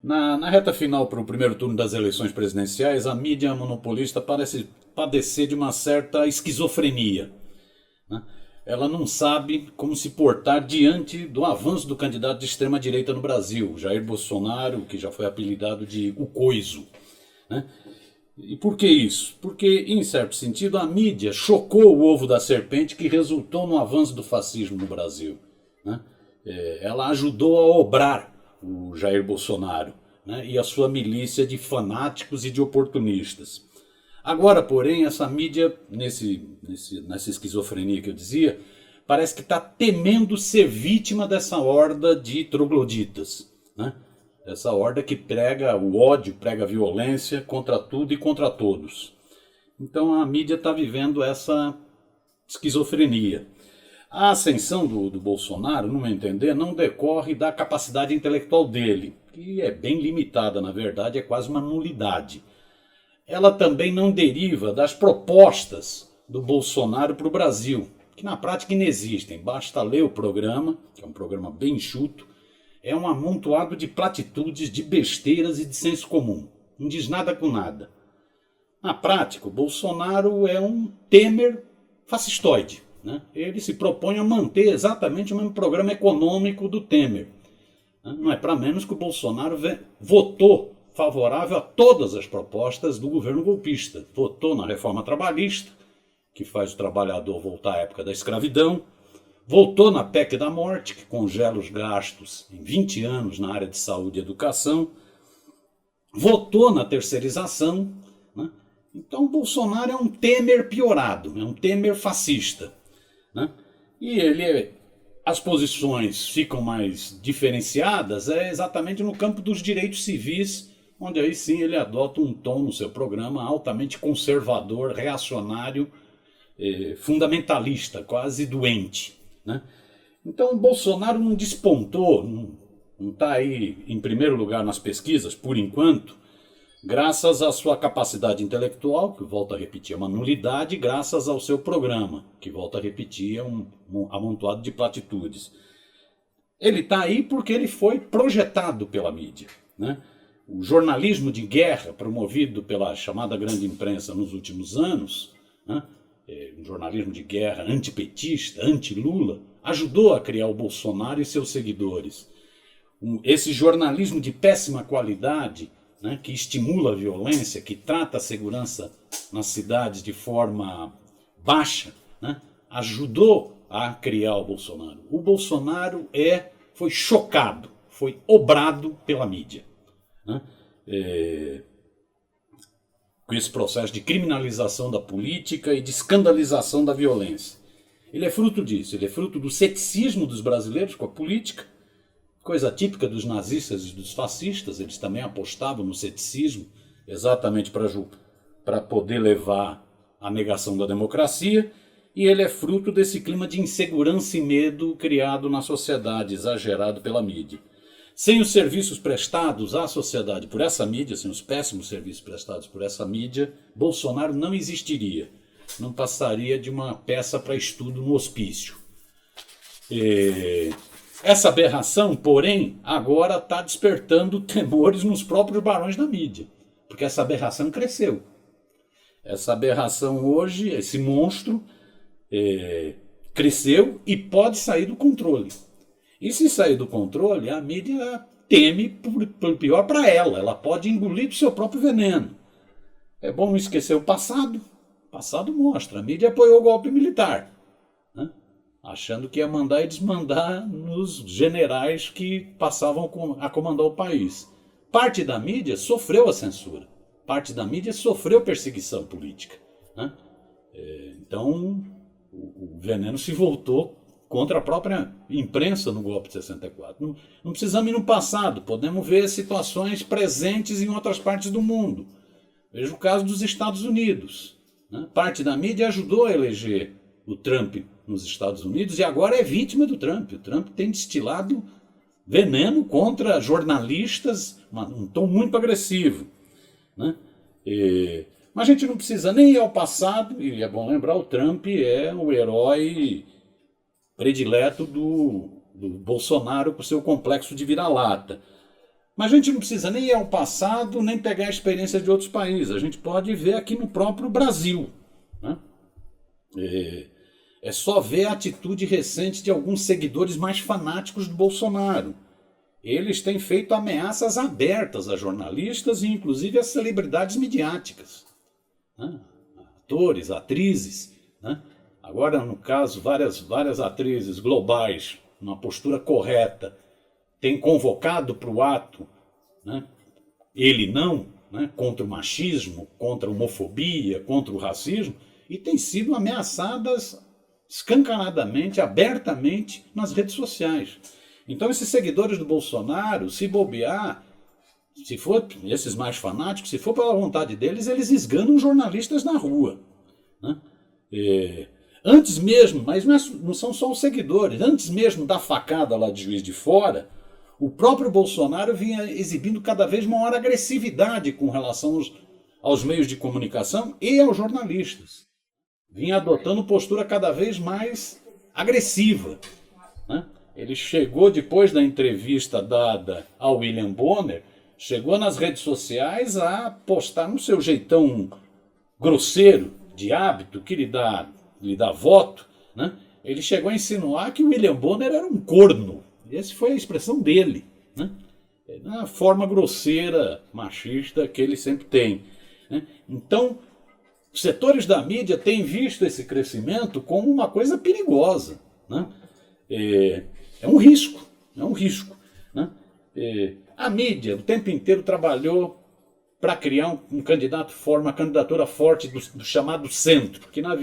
Na reta final para o primeiro turno das eleições presidenciais, a mídia monopolista parece padecer de uma certa esquizofrenia, né? Ela não sabe como se portar diante do avanço do candidato de extrema-direita no Brasil, Jair Bolsonaro, que já foi apelidado de o Coiso, né? E por que isso? Porque, em certo sentido, a mídia chocou o ovo da serpente que resultou no avanço do fascismo no Brasil, né? Ela ajudou a obrar o Jair Bolsonaro, né, e a sua milícia de fanáticos e de oportunistas. Agora, porém, essa mídia, nessa esquizofrenia que eu dizia, parece que está temendo ser vítima dessa horda de trogloditas, né? Essa horda que prega o ódio, prega a violência contra tudo e contra todos. Então a mídia está vivendo essa esquizofrenia. A ascensão do Bolsonaro, no meu entender, não decorre da capacidade intelectual dele, que é bem limitada, na verdade, é quase uma nulidade. Ela também não deriva das propostas do Bolsonaro para o Brasil, que na prática inexistem. Basta ler o programa, que é um programa bem enxuto, é um amontoado de platitudes, de besteiras e de senso comum. Não diz nada com nada. Na prática, o Bolsonaro é um Temer fascistoide, né? Ele se propõe a manter exatamente o mesmo programa econômico do Temer. Não é para menos que o Bolsonaro votou favorável a todas as propostas do governo golpista. Votou na reforma trabalhista, que faz o trabalhador voltar à época da escravidão. Votou na PEC da morte, que congela os gastos em 20 anos na área de saúde e educação. Votou na terceirização, né? Então o Bolsonaro é um Temer piorado, é um Temer fascista, né? E as posições ficam mais diferenciadas exatamente no campo dos direitos civis, onde aí sim ele adota um tom no seu programa altamente conservador, reacionário, fundamentalista, quase doente, né? Então o Bolsonaro não despontou, não está aí em primeiro lugar nas pesquisas, por enquanto, graças à sua capacidade intelectual, que volto a repetir, é uma nulidade, graças ao seu programa, que volto a repetir, é um amontoado de platitudes. Ele está aí porque ele foi projetado pela mídia, né? O jornalismo de guerra promovido pela chamada grande imprensa nos últimos anos, né, um jornalismo de guerra antipetista, anti-Lula, ajudou a criar o Bolsonaro e seus seguidores. Esse jornalismo de péssima qualidade, né, que estimula a violência, que trata a segurança nas cidades de forma baixa, né, ajudou a criar o Bolsonaro. O Bolsonaro foi chocado, foi obrado pela mídia, né, com esse processo de criminalização da política e de escandalização da violência. Ele é fruto disso, ele é fruto do ceticismo dos brasileiros com a política, coisa típica dos nazistas e dos fascistas. Eles também apostavam no ceticismo, exatamente para poder levar à negação da democracia, e ele é fruto desse clima de insegurança e medo criado na sociedade, exagerado pela mídia. Sem os serviços prestados à sociedade por essa mídia, sem os péssimos serviços prestados por essa mídia, Bolsonaro não existiria. Não passaria de uma peça para estudo no hospício. Essa aberração, porém, agora está despertando temores nos próprios barões da mídia, porque essa aberração cresceu. Essa aberração hoje, esse monstro, cresceu e pode sair do controle. E se sair do controle, a mídia teme por pior para ela. Ela pode engolir do seu próprio veneno. É bom não esquecer o passado. O passado mostra. A mídia apoiou o golpe militar, né, achando que ia mandar e desmandar nos generais que passavam a comandar o país. Parte da mídia sofreu a censura. Parte da mídia sofreu perseguição política, né? Então o veneno se voltou contra a própria imprensa no golpe de 64. Não precisamos ir no passado, podemos ver situações presentes em outras partes do mundo. Veja o caso dos Estados Unidos, né? Parte da mídia ajudou a eleger o Trump nos Estados Unidos e agora é vítima do Trump. O Trump tem destilado veneno contra jornalistas, um tom muito agressivo, né? Mas a gente não precisa nem ir ao passado, e é bom lembrar, o Trump é o herói predileto do Bolsonaro por seu complexo de vira-lata. Mas a gente não precisa nem ir ao passado, nem pegar a experiência de outros países. A gente pode ver aqui no próprio Brasil, né? É só ver a atitude recente de alguns seguidores mais fanáticos do Bolsonaro. Eles têm feito ameaças abertas a jornalistas e inclusive a celebridades midiáticas, né? Atores, atrizes, né? Agora, no caso, várias atrizes globais, numa postura correta, têm convocado para o ato, né? Ele não, né? Contra o machismo, contra a homofobia, contra o racismo, e têm sido ameaçadas escancaradamente, abertamente nas redes sociais. Então esses seguidores do Bolsonaro, se bobear, se for esses mais fanáticos, se for pela vontade deles, eles esganam jornalistas na rua, né? Antes mesmo, mas não são só os seguidores, antes mesmo da facada lá de Juiz de Fora, o próprio Bolsonaro vinha exibindo cada vez maior agressividade com relação aos meios de comunicação e aos jornalistas. Vinha adotando postura cada vez mais agressiva, né? Ele chegou, depois da entrevista dada ao William Bonner, chegou nas redes sociais a postar no seu jeitão grosseiro, de hábito, que lhe dá voto, né? Ele chegou a insinuar que o William Bonner era um corno. Essa foi a expressão dele, né? Na forma grosseira, machista que ele sempre tem, né? Então, os setores da mídia têm visto esse crescimento como uma coisa perigosa, né? É um risco, né? A mídia o tempo inteiro trabalhou para criar um candidato forte, uma candidatura forte do chamado centro, que na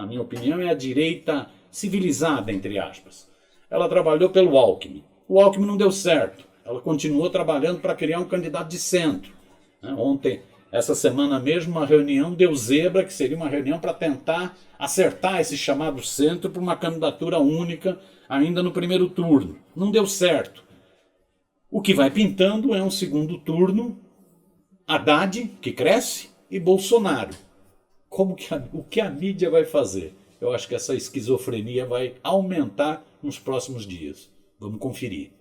minha opinião é a direita civilizada, entre aspas. Ela trabalhou pelo Alckmin. O Alckmin não deu certo. Ela continuou trabalhando para criar um candidato de centro, né? Essa semana mesmo, uma reunião deu zebra, que seria uma reunião para tentar acertar esse chamado centro para uma candidatura única ainda no primeiro turno. Não deu certo. O que vai pintando é um segundo turno, Haddad, que cresce, e Bolsonaro. O que a mídia vai fazer? Eu acho que essa esquizofrenia vai aumentar nos próximos dias. Vamos conferir.